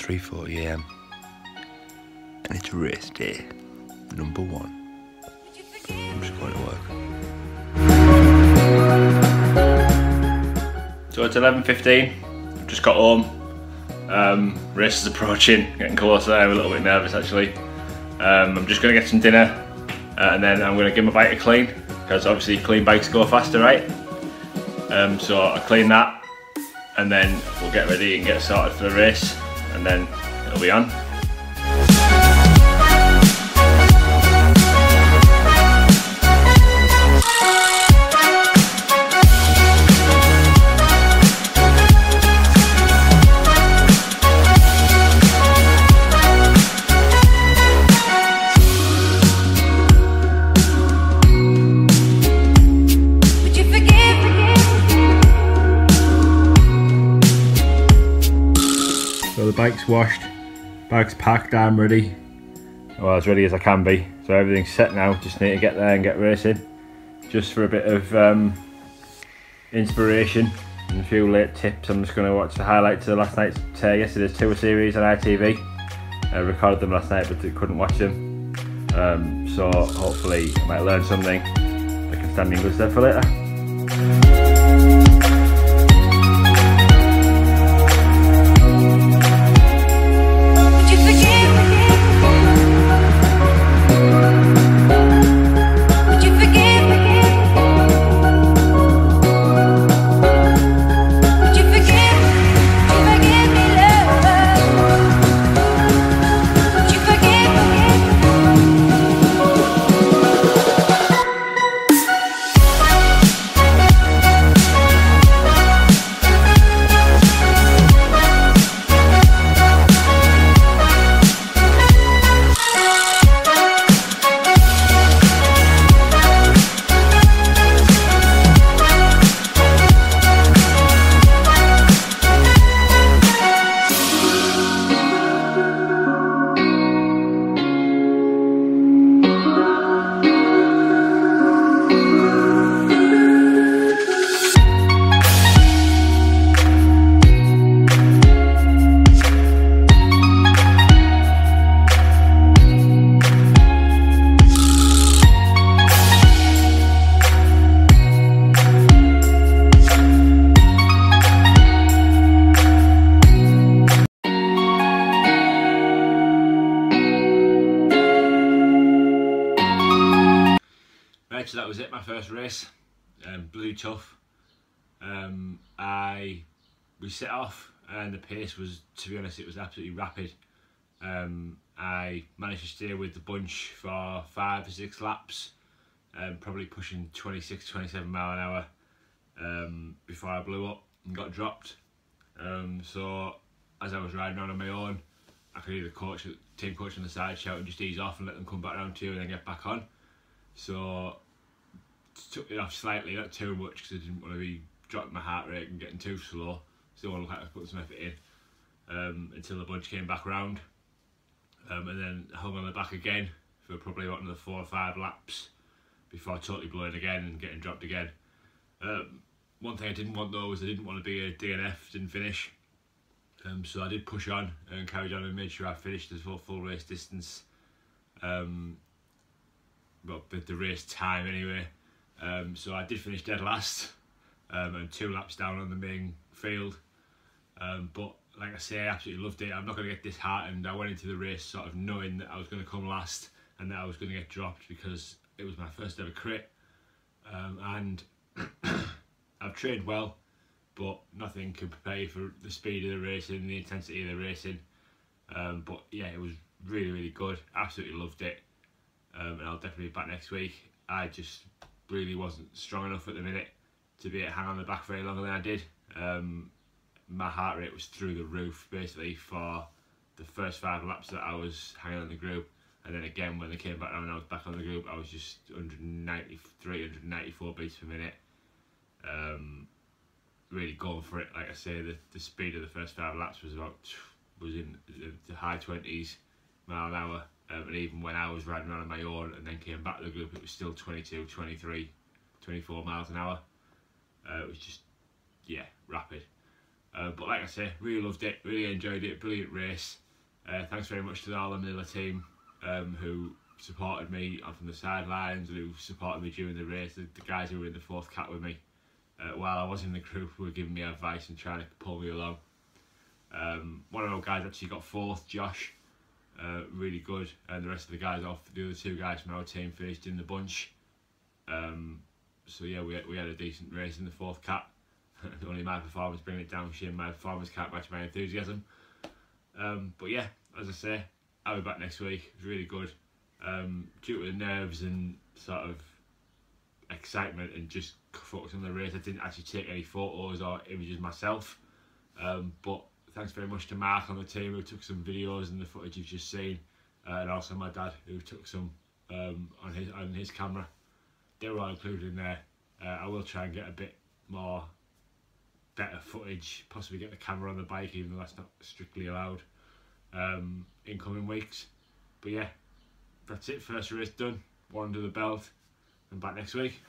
3:40 AM and it's race day, number 1. I'm just going to work. So it's 11:15, just got home. Race is approaching, getting closer. I'm a little bit nervous actually. I'm just going to get some dinner and then I'm going to give my bike a clean, because obviously clean bikes go faster, right? So I'll clean that and then we'll get ready and get started for the race, and then it'll be on. So the bike's washed, bag's packed, I'm ready. Well, as ready as I can be. So everything's set now, just need to get there and get racing. Just for a bit of inspiration and a few late tips, I'm just going to watch the highlights of last night's yesterday's tour series on ITV. I recorded them last night but couldn't watch them. So hopefully I might learn something that can stand me in good stead for later. So that was it, my first race. Blew tough. We set off and the pace was, to be honest, it was absolutely rapid. I managed to stay with the bunch for 5 or 6 laps, probably pushing 26, 27 mile an hour before I blew up and got dropped. So as I was riding on my own, I could hear the team coach on the side shouting just ease off and let them come back round 2 and then get back on. So took it off slightly, not too much, because I didn't want to be dropping my heart rate and getting too slow. Still want to look like I put some effort in until the bunch came back round, and then hung on the back again for probably about another 4 or 5 laps before totally blowing again and getting dropped again. One thing I didn't want though was I didn't want to be a DNF, didn't finish. So I did push on and carried on and made sure I finished the full race distance. Well, the race time anyway. So I did finish dead last and 2 laps down on the main field. But like I say, I absolutely loved it. I'm not going to get disheartened. I went into the race sort of knowing that I was going to come last and that I was going to get dropped, because it was my first ever crit. And I've trained well, but nothing can prepare you for the speed of the racing, the intensity of the racing. But yeah, it was really, really good. Absolutely loved it. And I'll definitely be back next week. I just really wasn't strong enough at the minute to be able to hang on the back very longer than I did. My heart rate was through the roof basically for the first 5 laps that I was hanging on the group, and then again when they came back around and I was back on the group, I was just 193, 194 beats per minute. Really going for it. Like I say, the speed of the first 5 laps was in the high 20s mile an hour. And even when I was riding around on my own and then came back to the group, it was still 22, 23, 24 miles an hour. It was just, yeah, rapid. But like I say, really loved it, really enjoyed it, brilliant race. Thanks very much to all the Miller team who supported me from the sidelines, who supported me during the race, the guys who were in the fourth cat with me while I was in the group were giving me advice and trying to pull me along. One of our guys actually got fourth, Josh, really good, and the rest of the guys the other two guys from our team finished in the bunch. So yeah, we had a decent race in the fourth cat. Only my performance bringing it down, shame my performance can't match my enthusiasm. But yeah, as I say, I'll be back next week. It was really good. Due to the nerves and sort of excitement and just focus on the race, I didn't actually take any photos or images myself. But thanks very much to Mark on the team who took some videos and the footage you've just seen, and also my dad who took some on his camera. They were all included in there. I will try and get a bit more better footage, possibly get the camera on the bike, even though that's not strictly allowed, in coming weeks. But yeah, that's it, first race done, one under the belt, and back next week.